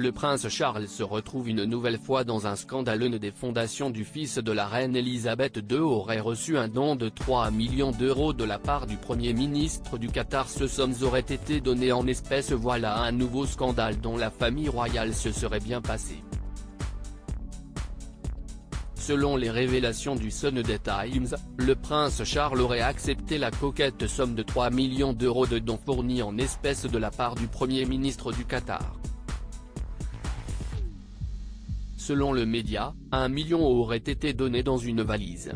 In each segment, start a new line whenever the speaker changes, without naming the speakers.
le prince Charles se retrouve une nouvelle fois dans un scandale. Une des fondations du fils de la reine Elisabeth II aurait reçu un don de 3 millions d'euros de la part du Premier ministre du Qatar. Ces sommes auraient été données en espèces. Voilà un nouveau scandale dont la famille royale se serait bien passée. Selon les révélations du Sunday Times, le prince Charles aurait accepté la coquette somme de 3 millions d'euros de dons fournis en espèces de la part du Premier ministre du Qatar. Selon le média, 1 million aurait été donné dans une valise.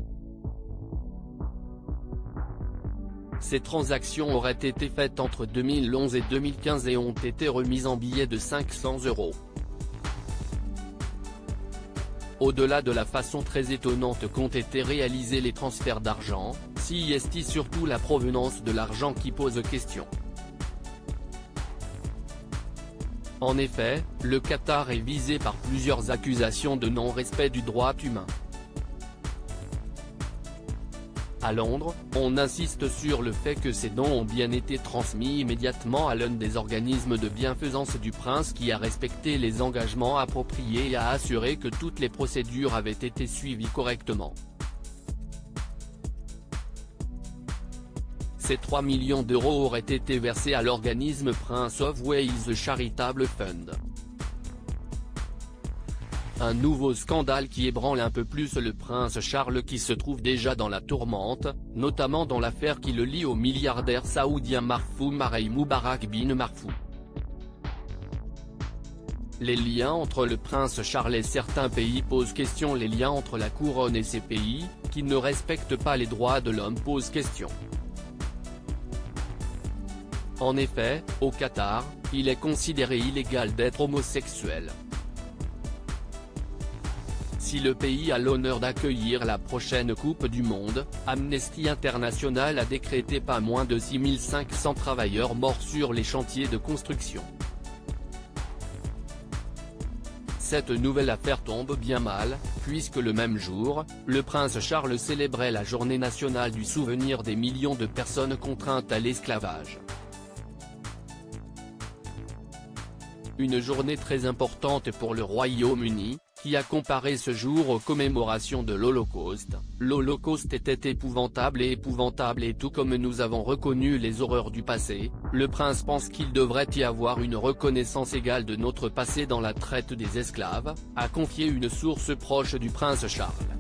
Ces transactions auraient été faites entre 2011 et 2015 et ont été remises en billets de 500 €. Au-delà de la façon très étonnante qu'ont été réalisés les transferts d'argent, c'est surtout la provenance de l'argent qui pose question. En effet, le Qatar est visé par plusieurs accusations de non-respect du droit humain. À Londres, on insiste sur le fait que ces dons ont bien été transmis immédiatement à l'un des organismes de bienfaisance du prince qui a respecté les engagements appropriés et a assuré que toutes les procédures avaient été suivies correctement. Ces 3 millions d'euros auraient été versés à l'organisme Prince of Wales Charitable Fund. Un nouveau scandale qui ébranle un peu plus le prince Charles qui se trouve déjà dans la tourmente, notamment dans l'affaire qui le lie au milliardaire saoudien Marfou Marei Moubarak bin Marfou. Les liens entre le prince Charles et certains pays posent question. Les liens entre la couronne et ces pays, qui ne respectent pas les droits de l'homme, posent question. En effet, au Qatar, il est considéré illégal d'être homosexuel. Si le pays a l'honneur d'accueillir la prochaine Coupe du Monde, Amnesty International a décrété pas moins de 6500 travailleurs morts sur les chantiers de construction. Cette nouvelle affaire tombe bien mal, puisque le même jour, le prince Charles célébrait la journée nationale du souvenir des millions de personnes contraintes à l'esclavage. Une journée très importante pour le Royaume-Uni, qui a comparé ce jour aux commémorations de l'Holocauste. L'Holocauste était épouvantable et tout comme nous avons reconnu les horreurs du passé, le prince pense qu'il devrait y avoir une reconnaissance égale de notre passé dans la traite des esclaves, a confié une source proche du prince Charles.